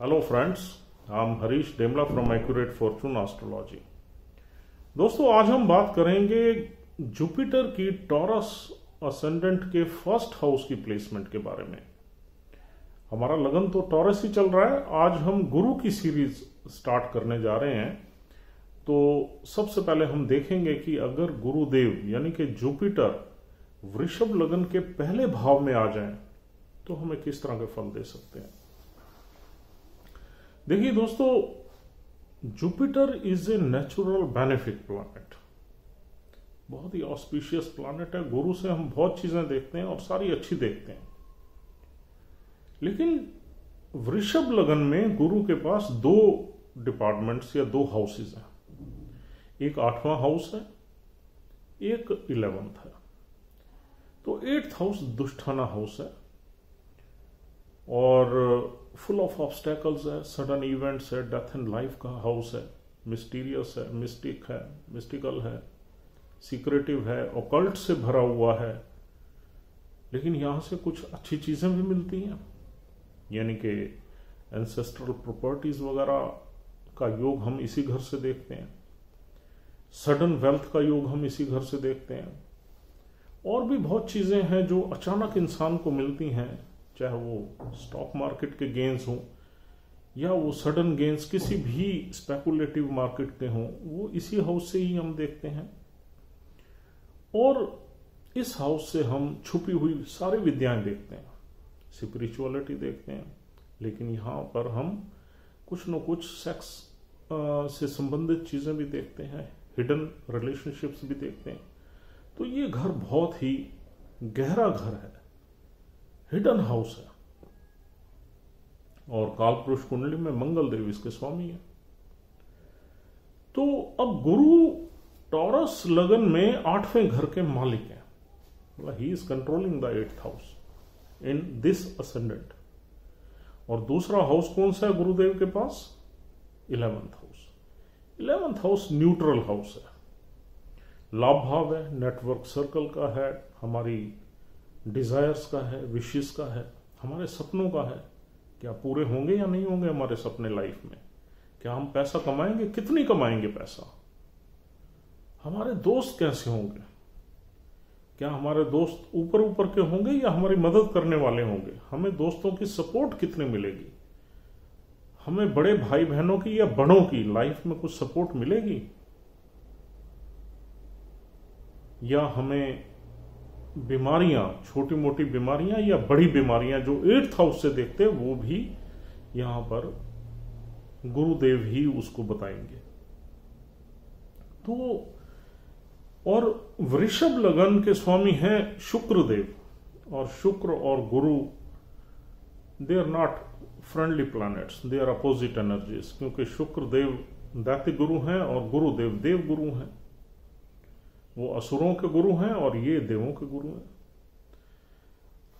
Hello friends, I am Harish Demla from accurate fortune astrology. दोस्तों, आज हम बात करेंगे जुपिटर की टॉरस असेंडेंट के फर्स्ट हाउस की प्लेसमेंट के बारे में। हमारा लगन तो टॉरस ही चल रहा है। आज हम गुरु की सीरीज स्टार्ट करने जा रहे हैं। तो सबसे पहले हम देखेंगे कि अगर गुरुदेव यानी कि जुपिटर वृषभ लगन के पहले भाव में आ जाएं तो हमें किस तरह के फल दे सकते हैं। देखिए दोस्तों, Jupiter is a natural benefic planet, बहुत ही ऑस्पिशियस प्लैनेट है। गुरु से हम बहुत चीजें देखते हैं और सारी अच्छी देखते हैं, लेकिन वृषभ लगन में गुरु के पास दो डिपार्टमेंट्स या दो हाउसेस हैं। एक 8वां हाउस है, एक 11th है। तो 8th हाउस दुष्टाना हाउस है और फुल ऑफ ऑब्स्टेकल्स है, सडन इवेंट्स है, डेथ एंड लाइफ का हाउस है, मिस्टीरियस है, मिस्टिक है, मिस्टिकल है, सीक्रेटिव है, ऑकल्ट से भरा हुआ है। लेकिन यहां से कुछ अच्छी चीजें भी मिलती हैं, यानी कि एंसेस्ट्रल प्रॉपर्टीज वगैरह का योग हम इसी घर से देखते हैं। सडन वेल्थ का योग हम इसी घर से देखते हैं। और भी बहुत चीजें हैं जो अचानक इंसान को मिलती हैं, चाहे वो स्टॉक मार्केट के गेन्स हों या वो सडन गेन्स किसी भी स्पेकुलेटिव मार्केट के हों, वो इसी हाउस से ही हम देखते हैं। और इस हाउस से हम छुपी हुई सारी विद्याएं देखते हैं, स्पिरिचुअलिटी देखते हैं। लेकिन यहां पर हम कुछ न कुछ सेक्स से संबंधित चीजें भी देखते हैं, हिडन रिलेशनशिप्स भी देखते हैं। तो ये घर बहुत ही गहरा घर है, हिडन हाउस है। और कालपुरुष कुंडली में मंगल देव इसके स्वामी है। तो अब गुरु टॉरस लगन में 8वें घर के मालिक हैं, मतलब he is controlling the 8th house in this ascendant. और दूसरा हाउस कौन सा है गुरुदेव के पास? 11th house. 11th house neutral house है, लाभ भाव है, नेटवर्क सर्कल का है, हमारी डिजायर्स का है, विशेष का है, हमारे सपनों का है। क्या पूरे होंगे या नहीं होंगे हमारे सपने लाइफ में? क्या हम पैसा कमाएंगे, कितनी कमाएंगे पैसा? हमारे दोस्त कैसे होंगे? क्या हमारे दोस्त ऊपर ऊपर के होंगे या हमारी मदद करने वाले होंगे? हमें दोस्तों की सपोर्ट कितनी मिलेगी? हमें बड़े भाई बहनों की या बड़ों की लाइफ में कुछ सपोर्ट मिलेगी? या हमें बीमारियां, छोटी मोटी बीमारियां या बड़ी बीमारियां जो 8th हाउस से देखते हैं, वो भी यहां पर गुरुदेव ही उसको बताएंगे। तो और वृषभ लगन के स्वामी हैं शुक्रदेव, और शुक्र और Guru they are not friendly planets, they are opposite energies. क्योंकि शुक्रदेव दैत्य गुरु हैं और गुरुदेव देव गुरु हैं। वो असुरों के गुरु हैं और ये देवों के गुरु हैं।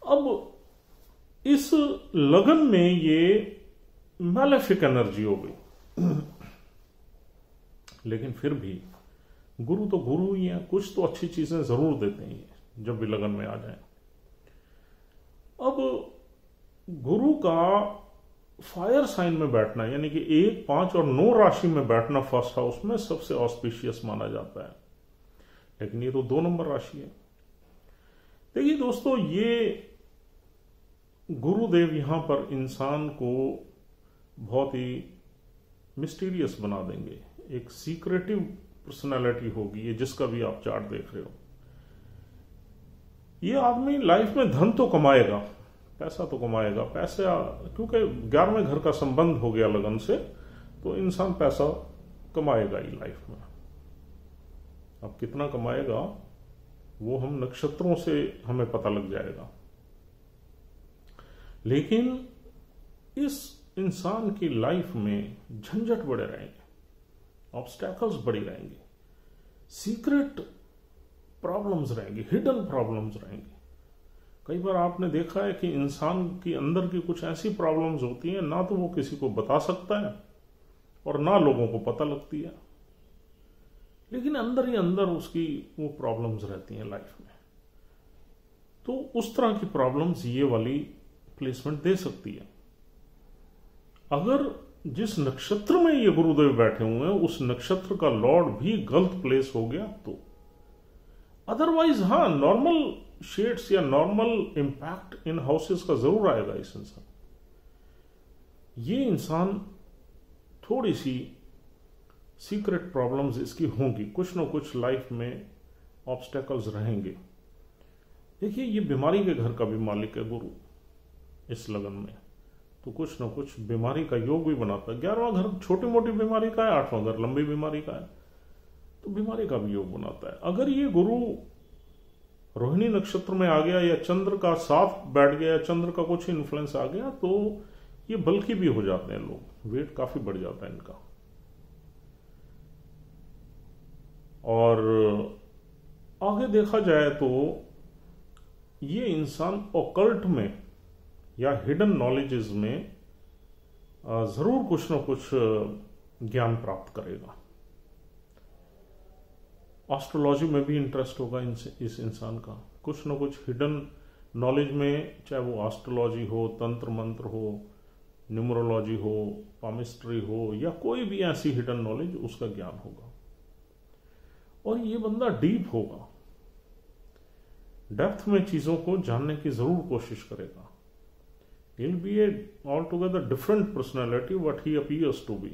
अब इस लगन में ये मैलेफिक एनर्जी हो गई, लेकिन फिर भी गुरु तो गुरु ही हैं, कुछ तो अच्छी चीजें जरूर देते हैं जब भी लगन में आ जाए। अब गुरु का फायर साइन में बैठना, यानी कि 1, 5 और 9 राशि में बैठना फर्स्ट हाउस में सबसे ऑस्पिशियस माना जाता है। लेकिन ये तो 2 नंबर राशि है। देखिए दोस्तों, ये गुरुदेव यहां पर इंसान को बहुत ही मिस्टीरियस बना देंगे। एक सीक्रेटिव पर्सनालिटी होगी ये, जिसका भी आप चार्ट देख रहे हो। ये आदमी लाइफ में धन तो कमाएगा, पैसा तो कमाएगा, पैसा, क्योंकि 11वें घर का संबंध हो गया लगन से, तो इंसान पैसा कमाएगा ही लाइफ में। अब कितना कमाएगा वो हम नक्षत्रों से हमें पता लग जाएगा। लेकिन इस इंसान की लाइफ में झंझट बढ़े रहेंगे, ऑब्स्टैकल्स बढ़ी रहेंगे, सीक्रेट प्रॉब्लम्स रहेंगी, हिडन प्रॉब्लम्स रहेंगी। कई बार आपने देखा है कि इंसान की अंदर की कुछ ऐसी प्रॉब्लम्स होती हैं, ना तो वो किसी को बता सकता है और ना लोगों को पता लगती है, लेकिन अंदर ही अंदर उसकी वो प्रॉब्लम्स रहती हैं लाइफ में। तो उस तरह की प्रॉब्लम्स ये वाली प्लेसमेंट दे सकती है। अगर जिस नक्षत्र में ये गुरुदेव बैठे हुए हैं उस नक्षत्र का लॉर्ड भी गलत प्लेस हो गया तो, अदरवाइज हाँ नॉर्मल शेड्स या नॉर्मल इंपैक्ट इन हाउसेस का जरूर आएगा इस इंसान। ये इंसान थोड़ी सी सीक्रेट प्रॉब्लम्स इसकी होंगी, कुछ ना कुछ लाइफ में ऑब्स्टेकल्स रहेंगे। देखिए ये बीमारी के घर का भी मालिक है गुरु इस लगन में, तो कुछ ना कुछ बीमारी का योग भी बनाता है। 11वां घर छोटी मोटी बीमारी का है, 8वां घर लंबी बीमारी का है, तो बीमारी का भी योग बनाता है। अगर ये गुरु रोहिणी नक्षत्र में आ गया या चंद्र का साथ बैठ गया या चंद्र का कुछ इन्फ्लुएंस आ गया तो ये बल्कि भी हो जाते हैं लोग, वेट काफी बढ़ जाता है इनका। और आगे देखा जाए तो ये इंसान ऑकल्ट में या हिडन नॉलेजेस में जरूर कुछ ना कुछ ज्ञान प्राप्त करेगा। एस्ट्रोलॉजी में भी इंटरेस्ट होगा इस इंसान का, कुछ ना कुछ हिडन नॉलेज में, चाहे वो एस्ट्रोलॉजी हो, तंत्र मंत्र हो, न्यूमरोलॉजी हो, पामिस्ट्री हो, या कोई भी ऐसी हिडन नॉलेज उसका ज्ञान होगा। और ये बंदा डीप होगा, डेप्थ में चीजों को जानने की जरूर कोशिश करेगा। He'll be a altogether different personality what he appears to be।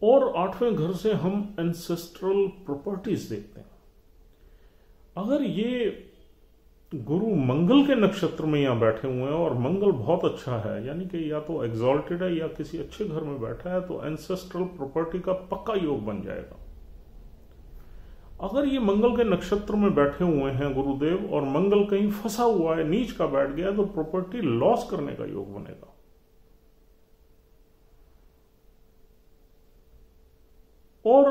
और 8वें घर से हम एंसेस्ट्रल प्रॉपर्टीज देखते हैं। अगर ये गुरु मंगल के नक्षत्र में यहां बैठे हुए हैं और मंगल बहुत अच्छा है, यानी कि या तो एग्जॉल्टेड है या किसी अच्छे घर में बैठा है, तो एंसेस्ट्रल प्रॉपर्टी का पक्का योग बन जाएगा। अगर ये मंगल के नक्षत्र में बैठे हुए हैं गुरुदेव और मंगल कहीं फंसा हुआ है, नीच का बैठ गया, तो प्रॉपर्टी लॉस करने का योग बनेगा। और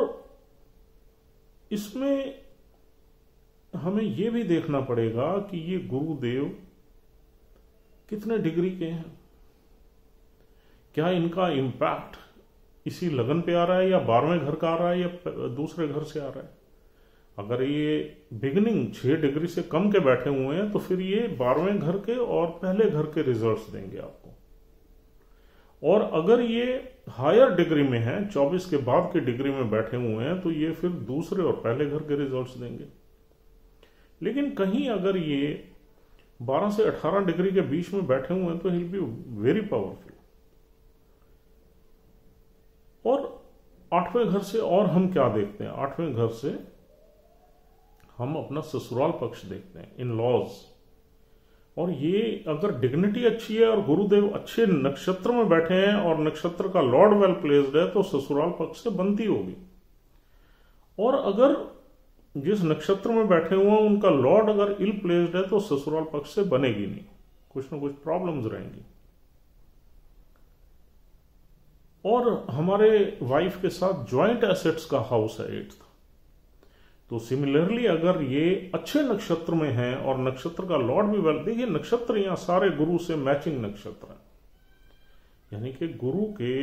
इसमें हमें यह भी देखना पड़ेगा कि ये गुरुदेव कितने डिग्री के हैं, क्या इनका इंपैक्ट इसी लगन पे आ रहा है या 12वें घर का आ रहा है या दूसरे घर से आ रहा है। अगर ये बिगिनिंग 6 डिग्री से कम के बैठे हुए हैं तो फिर ये 12वें घर के और पहले घर के रिजल्ट्स देंगे आपको। और अगर ये हायर डिग्री में है, 24 के बाद की डिग्री में बैठे हुए हैं, तो ये फिर दूसरे और पहले घर के रिजल्ट्स देंगे। लेकिन कहीं अगर ये 12 से 18 डिग्री के बीच में बैठे हुए हैं तो he will be very powerful. और 8वें घर से और हम क्या देखते हैं, 8वें घर से हम अपना ससुराल पक्ष देखते हैं, इन लॉज। और ये अगर डिग्निटी अच्छी है और गुरुदेव अच्छे नक्षत्र में बैठे हैं और नक्षत्र का लॉर्ड वेल प्लेस्ड है तो ससुराल पक्ष से बनती होगी। और अगर जिस नक्षत्र में बैठे हुए हैं उनका लॉर्ड अगर इल प्लेस्ड है तो ससुराल पक्ष से बनेगी नहीं, कुछ ना कुछ प्रॉब्लम्स रहेंगी। और हमारे वाइफ के साथ ज्वाइंट एसेट्स का हाउस है 8th, तो सिमिलरली अगर ये अच्छे नक्षत्र में है और नक्षत्र का लॉर्ड भी वेल, देखिए नक्षत्र यहां सारे गुरु से मैचिंग नक्षत्र है, यानी कि गुरु के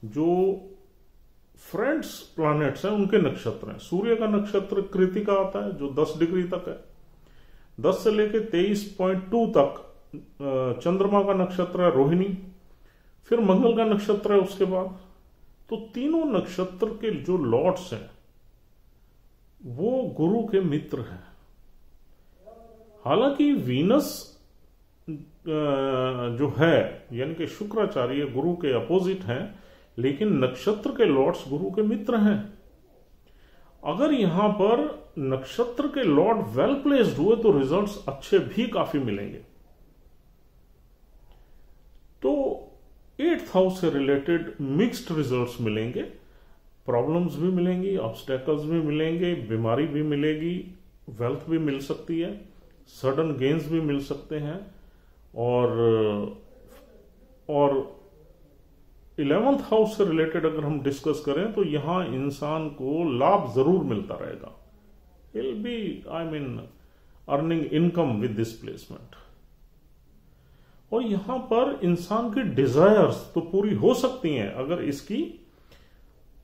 जो फ्रेंड्स प्लैनेट्स हैं उनके नक्षत्र हैं। सूर्य का नक्षत्र कृतिका आता है जो 10 डिग्री तक है, 10 से लेके 23.2 तक चंद्रमा का नक्षत्र है रोहिणी, फिर मंगल का नक्षत्र है उसके बाद। तो तीनों नक्षत्र के जो लॉर्ड्स हैं वो गुरु के मित्र हैं। हालांकि वीनस जो है यानी कि शुक्राचार्य गुरु के अपोजिट हैं, लेकिन नक्षत्र के लॉर्ड्स गुरु के मित्र हैं। अगर यहां पर नक्षत्र के लॉर्ड वेल प्लेस्ड हुए तो रिजल्ट्स अच्छे भी काफी मिलेंगे। तो 8th हाउस से रिलेटेड मिक्स्ड रिजल्ट्स मिलेंगे, प्रॉब्लम्स भी मिलेंगी, ऑब्स्टेकल्स भी मिलेंगे, बीमारी भी मिलेगी, वेल्थ भी मिल सकती है, सडन गेन्स भी मिल सकते हैं। और 11th हाउस से रिलेटेड अगर हम डिस्कस करें तो यहां इंसान को लाभ जरूर मिलता रहेगा। Will be earning income with this placement. और यहां पर इंसान की डिजायर्स तो पूरी हो सकती हैं अगर इसकी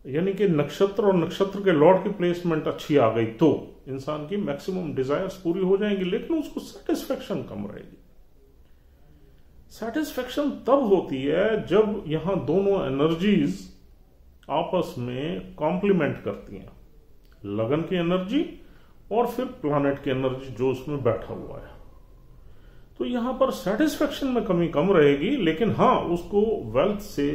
यानी कि नक्षत्र और नक्षत्र के लॉर्ड की प्लेसमेंट अच्छी आ गई तो इंसान की मैक्सिमम डिजायर्स पूरी हो जाएंगी, लेकिन उसको सेटिस्फेक्शन कम रहेगी। सेटिस्फेक्शन तब होती है जब यहां दोनों एनर्जीज आपस में कॉम्प्लीमेंट करती हैं, लगन की एनर्जी और फिर प्लैनेट की एनर्जी जो उसमें बैठा हुआ है। तो यहां पर सेटिस्फेक्शन में कमी कम रहेगी, लेकिन हां उसको वेल्थ से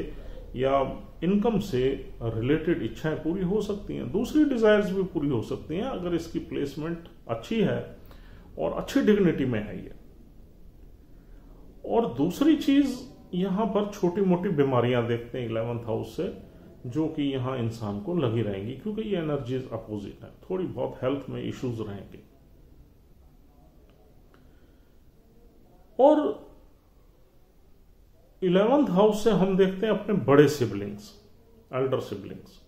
या इनकम से रिलेटेड इच्छाएं पूरी हो सकती हैं, दूसरी डिजायर्स भी पूरी हो सकती हैं अगर इसकी प्लेसमेंट अच्छी है और अच्छी डिग्निटी में है ये। और दूसरी चीज यहां पर छोटी मोटी बीमारियां देखते हैं 11th हाउस से, जो कि यहां इंसान को लगी रहेंगी क्योंकि ये एनर्जीज अपोजिट है, थोड़ी बहुत हेल्थ में इश्यूज रहेंगे। और 11th हाउस से हम देखते हैं अपने बड़े siblings, Elder siblings.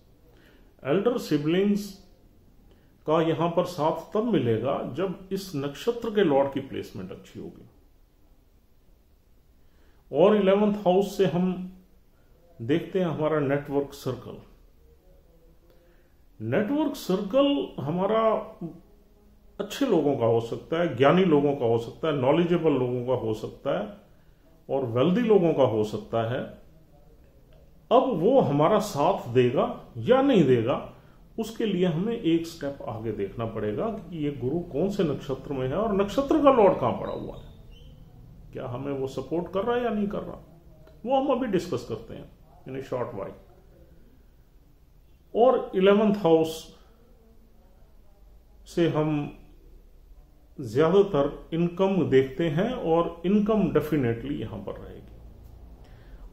Elder siblings का यहां पर साथ तब मिलेगा जब इस नक्षत्र के लॉर्ड की प्लेसमेंट अच्छी होगी। और 11th हाउस से हम देखते हैं हमारा नेटवर्क सर्कल। नेटवर्क सर्कल हमारा अच्छे लोगों का हो सकता है, ज्ञानी लोगों का हो सकता है, नॉलेजेबल लोगों का हो सकता है और वेल्दी लोगों का हो सकता है। अब वो हमारा साथ देगा या नहीं देगा, उसके लिए हमें एक स्टेप आगे देखना पड़ेगा कि ये गुरु कौन से नक्षत्र में है और नक्षत्र का लॉर्ड कहां पड़ा हुआ है, क्या हमें वो सपोर्ट कर रहा है या नहीं कर रहा, वो हम अभी डिस्कस करते हैं इन ए शॉर्ट वाइल। और 11th हाउस से हम ज्यादातर इनकम देखते हैं और इनकम डेफिनेटली यहां पर रहेगी।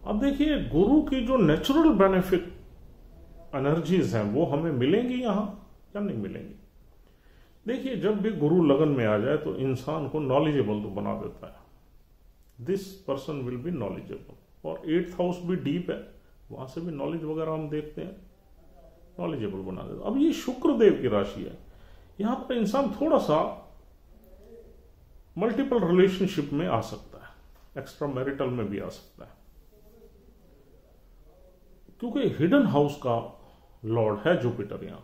अब देखिए गुरु की जो नेचुरल बेनिफिट एनर्जीज हैं वो हमें मिलेंगी यहां या नहीं मिलेंगी। देखिए जब भी गुरु लगन में आ जाए तो इंसान को नॉलेजेबल तो बना देता है, this person will be knowledgeable. और 8th हाउस भी डीप है, वहां से भी नॉलेज वगैरह हम देखते हैं, नॉलेजेबल बना देता। अब ये शुक्र देव की राशि है, यहां पर इंसान थोड़ा सा मल्टीपल रिलेशनशिप में आ सकता है, एक्स्ट्रा मैरिटल में भी आ सकता है, क्योंकि हिडन हाउस का लॉर्ड है जुपिटर यहां,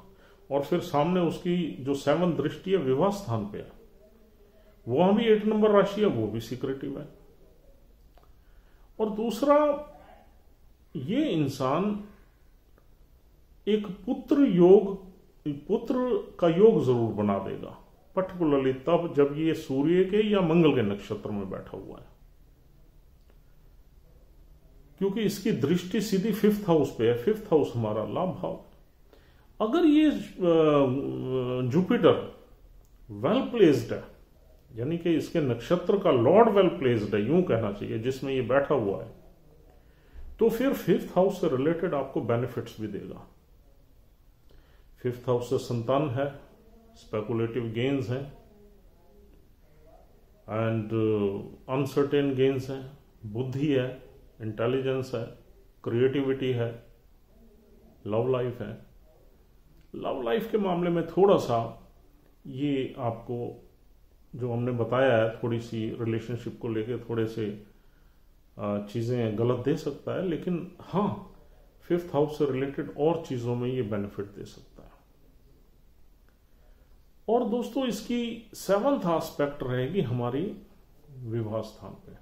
और फिर सामने उसकी जो 7th दृष्टि है विवाह स्थान पे है, वहां भी 8 नंबर राशि है, वो भी सीक्रेटिव है। और दूसरा, ये इंसान एक पुत्र का योग जरूर बना देगा, पर्टिकुलरली तब जब ये सूर्य के या मंगल के नक्षत्र में बैठा हुआ है, क्योंकि इसकी दृष्टि सीधी 5th हाउस पे है। 5th हाउस हमारा लाभ भाव। अगर ये जुपिटर वेल प्लेस्ड है, यानी कि इसके नक्षत्र का लॉर्ड वेल प्लेस्ड है, यूं कहना चाहिए, जिसमें ये बैठा हुआ है, तो फिर 5th हाउस से रिलेटेड आपको बेनिफिट्स भी देगा। 5th हाउस से संतान है, स्पेकुलेटिव गेन्स हैं एंड अनसर्टेन गेन्स हैं, बुद्धि है, इंटेलिजेंस है, क्रिएटिविटी है, लव लाइफ है। लव लाइफ के मामले में थोड़ा सा ये आपको जो हमने बताया है, थोड़ी सी रिलेशनशिप को लेके थोड़े से चीजें गलत दे सकता है, लेकिन हाँ 5th हाउस से रिलेटेड और चीजों में ये बेनिफिट दे सकता है। और दोस्तों इसकी 7th एस्पेक्ट रहेगी हमारी विवाह स्थान पे।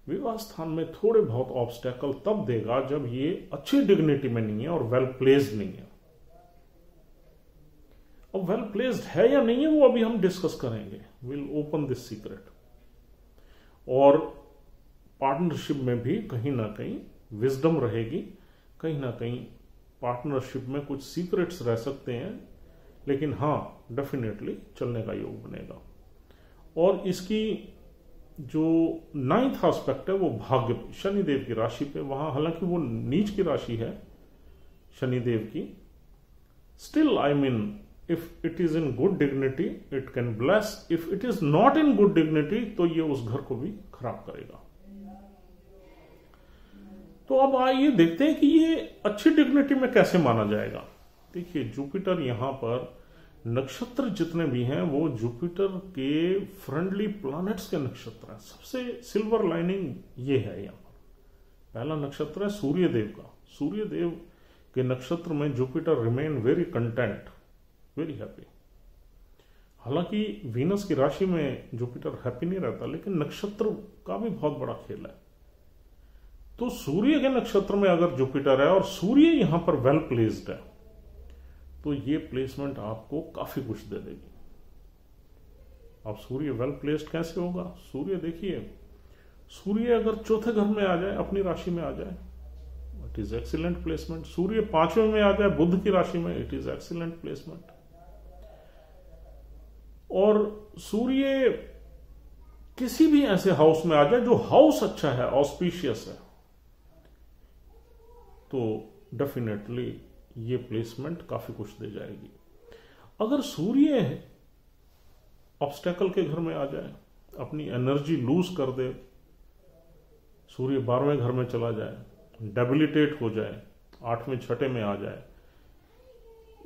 विवाह स्थान में थोड़े बहुत ऑब्स्टेकल तब देगा जब ये अच्छी डिग्निटी में नहीं है और वेल प्लेस्ड नहीं है। अब वेल प्लेस्ड है या नहीं है वो अभी हम डिस्कस करेंगे, विल ओपन दिस सीक्रेट। और पार्टनरशिप में भी कहीं ना कहीं विजडम रहेगी, कहीं ना कहीं पार्टनरशिप में कुछ सीक्रेट्स रह सकते हैं, लेकिन हाँ डेफिनेटली चलने का योग बनेगा। और इसकी जो 9th एस्पेक्ट है वो भाग्य शनिदेव की राशि पे, वहां हालांकि वो नीच की राशि है शनिदेव की, still I mean if it is in good dignity it can bless, if it is not in good dignity तो ये उस घर को भी खराब करेगा। तो अब आइए देखते हैं कि ये अच्छी डिग्निटी में कैसे माना जाएगा। देखिए जुपिटर यहां पर नक्षत्र जितने भी हैं वो जुपिटर के फ्रेंडली प्लैनेट्स के नक्षत्र हैं। सबसे सिल्वर लाइनिंग ये है, यहां पर पहला नक्षत्र है सूर्यदेव का। सूर्यदेव के नक्षत्र में Jupiter remain very content, very happy. हालांकि वीनस की राशि में जुपिटर हैप्पी नहीं रहता, लेकिन नक्षत्र का भी बहुत बड़ा खेल है। तो सूर्य के नक्षत्र में अगर जुपिटर है और सूर्य यहां पर वेल प्लेस्ड है, तो ये प्लेसमेंट आपको काफी कुछ दे देगी। अब सूर्य वेल प्लेस्ड कैसे होगा? सूर्य देखिए, सूर्य अगर चौथे घर में आ जाए, अपनी राशि में आ जाए, इट इज एक्सीलेंट प्लेसमेंट। सूर्य पांचवें में आ जाए बुध की राशि में, इट इज एक्सीलेंट प्लेसमेंट। और सूर्य किसी भी ऐसे हाउस में आ जाए जो हाउस अच्छा है, ऑस्पिशियस है, तो डेफिनेटली ये प्लेसमेंट काफी कुछ दे जाएगी। अगर सूर्य ऑब्स्टेकल के घर में आ जाए, अपनी एनर्जी लूज कर दे, सूर्य 12वें घर में चला जाए, डेबिलिटेट हो जाए, 8वें छठे में आ जाए,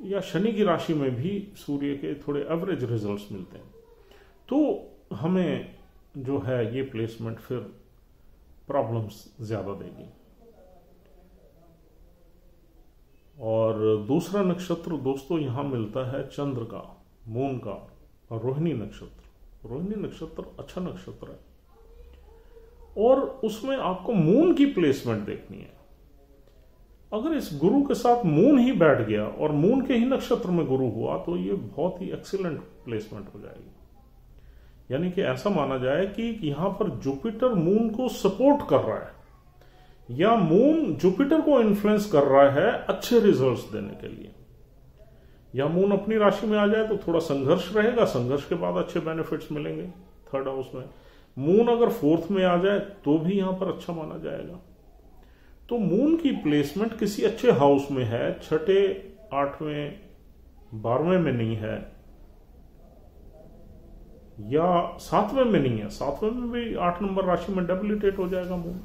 या शनि की राशि में भी सूर्य के थोड़े एवरेज रिजल्ट्स मिलते हैं, तो हमें जो है ये प्लेसमेंट फिर प्रॉब्लम्स ज्यादा देगी। और दूसरा नक्षत्र दोस्तों यहां मिलता है चंद्र का, मून का, और रोहिणी नक्षत्र। रोहिणी नक्षत्र अच्छा नक्षत्र है, और उसमें आपको मून की प्लेसमेंट देखनी है। अगर इस गुरु के साथ मून ही बैठ गया और मून के ही नक्षत्र में गुरु हुआ, तो ये बहुत ही एक्सीलेंट प्लेसमेंट हो जाएगी। यानी कि ऐसा माना जाए कि यहां पर जुपिटर मून को सपोर्ट कर रहा है, या मून जुपिटर को इन्फ्लुएंस कर रहा है अच्छे रिजल्ट्स देने के लिए। या मून अपनी राशि में आ जाए तो थोड़ा संघर्ष रहेगा, संघर्ष के बाद अच्छे बेनिफिट्स मिलेंगे थर्ड हाउस में। मून अगर फोर्थ में आ जाए तो भी यहां पर अच्छा माना जाएगा। तो मून की प्लेसमेंट किसी अच्छे हाउस में है, छठे, 8वें, 12वें में नहीं है, या 7वें में नहीं है, 7वें में भी 8 नंबर राशि में डेबिलिटेट हो जाएगा मून,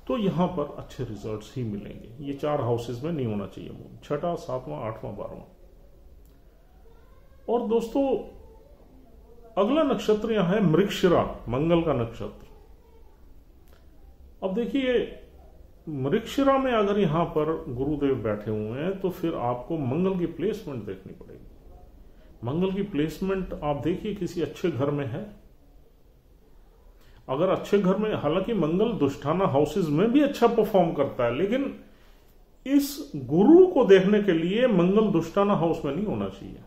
तो यहां पर अच्छे रिजल्ट्स ही मिलेंगे। ये 4 हाउसेस में नहीं होना चाहिए मून, छठा, 7वां, 8वां, 12वां। और दोस्तों अगला नक्षत्र यहां है मृगशिरा, मंगल का नक्षत्र। अब देखिए, मृगशिरा में अगर यहां पर गुरुदेव बैठे हुए हैं, तो फिर आपको मंगल की प्लेसमेंट देखनी पड़ेगी। मंगल की प्लेसमेंट आप देखिए किसी अच्छे घर में है। अगर अच्छे घर में, हालांकि मंगल दुष्टाना हाउसेस में भी अच्छा परफॉर्म करता है, लेकिन इस गुरु को देखने के लिए मंगल दुष्टाना हाउस में नहीं होना चाहिए।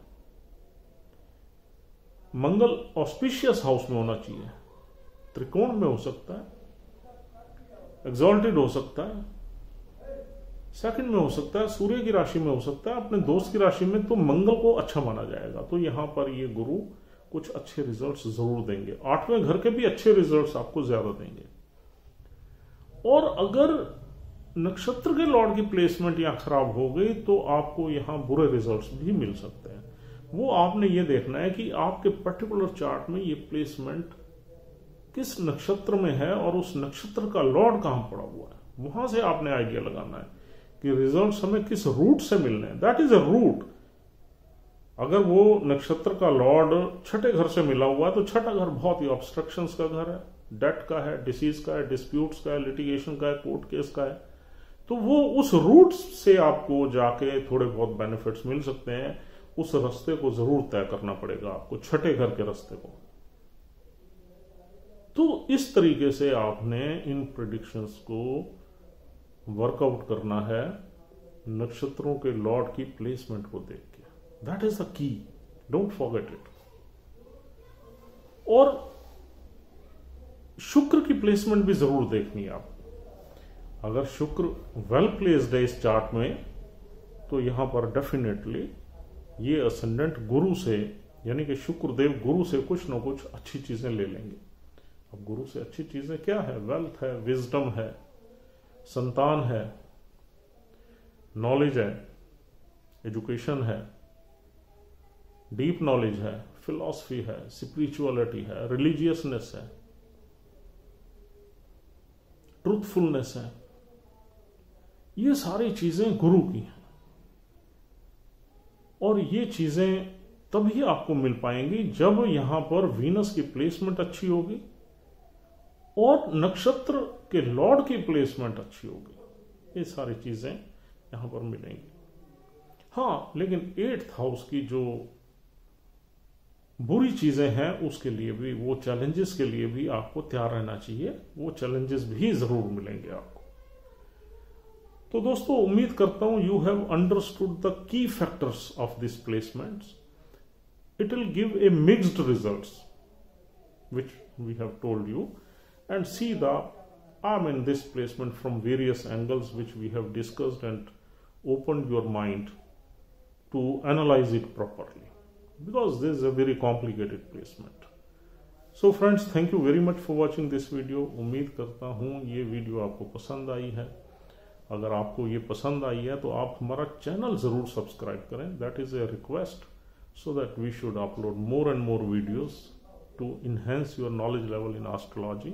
मंगल ऑस्पिशियस हाउस में होना चाहिए, त्रिकोण में हो सकता है, एक्सॉल्टेड हो सकता है, सेकंड में हो सकता है, सूर्य की राशि में हो सकता है, अपने दोस्त की राशि में, तो मंगल को अच्छा माना जाएगा। तो यहां पर ये गुरु कुछ अच्छे रिजल्ट्स जरूर देंगे। 8वें घर के भी अच्छे रिजल्ट्स आपको ज्यादा देंगे। और अगर नक्षत्र के लॉर्ड की प्लेसमेंट यहां खराब हो गई, तो आपको यहां बुरे रिजल्ट्स भी मिल सकते हैं। वो आपने ये देखना है कि आपके पर्टिकुलर चार्ट में ये प्लेसमेंट किस नक्षत्र में है और उस नक्षत्र का लॉर्ड कहां पड़ा हुआ है। वहां से आपने आइडिया लगाना है कि रिजल्ट्स हमें किस रूट से मिलने हैं। That is a root. अगर वो नक्षत्र का लॉर्ड छठे घर से मिला हुआ है, तो छठा घर बहुत ही ऑब्स्ट्रक्शंस का घर है, डेट का है, डिसीज का है, डिस्प्यूट्स का है, लिटिगेशन का है, कोर्ट केस का है। तो वो उस रूट से आपको जाके थोड़े बहुत बेनिफिट्स मिल सकते हैं। उस रास्ते को जरूर तय करना पड़ेगा आपको, छठे घर के रास्ते को। तो इस तरीके से आपने इन प्रेडिक्शंस को वर्कआउट करना है नक्षत्रों के लॉर्ड की प्लेसमेंट को देख के। That is the key, don't forget it. और शुक्र की प्लेसमेंट भी जरूर देखनी है आपको। अगर शुक्र वेल प्लेस्ड है इस चार्ट में, तो यहां पर डेफिनेटली ये असेंडेंट गुरु से, यानी कि शुक्रदेव गुरु से कुछ ना कुछ अच्छी चीजें ले लेंगे। अब गुरु से अच्छी चीजें क्या है? वेल्थ है, विजडम है, संतान है, नॉलेज है, एजुकेशन है, डीप नॉलेज है, फिलॉसफी है, स्पिरिचुअलिटी है, रिलीजियसनेस है, ट्रूथफुलनेस है। ये सारी चीजें गुरु की हैं, और ये चीजें तभी आपको मिल पाएंगी जब यहां पर वीनस की प्लेसमेंट अच्छी होगी और नक्षत्र के लॉर्ड की प्लेसमेंट अच्छी होगी। ये सारी चीजें यहां पर मिलेंगी। हाँ, लेकिन 8th हाउस की जो बुरी चीजें हैं उसके लिए भी, वो चैलेंजेस के लिए भी आपको तैयार रहना चाहिए, वो चैलेंजेस भी जरूर मिलेंगे आपको। तो दोस्तों उम्मीद करता हूं you have understood the key factors of this placements. It will give a mixed results which we have told you, and see the this placement from various angles which we have discussed and opened your mind to analyze it properly, because this is a very complicated placement. So friends, thank you very much for watching this video. उम्मीद करता हूँ ये video आपको पसंद आई है। अगर आपको ये पसंद आई है तो आप हमारा चैनल ज़रूर सब्सक्राइब करें, that is a request, so that we should upload more and more videos to enhance your knowledge level in astrology.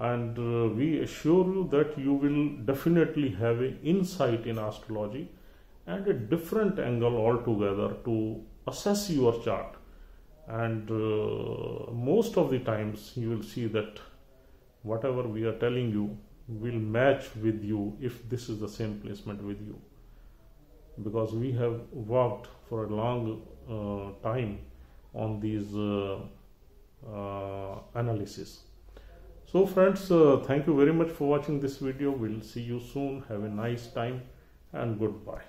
And we assure you that you will definitely have an insight in astrology and a different angle altogether to assess your chart. And most of the times you will see that whatever we are telling you will match with you if this is the same placement with you, because we have worked for a long time on these analysis. So friends, thank you very much for watching this video. We'll see you soon. Have a nice time and goodbye.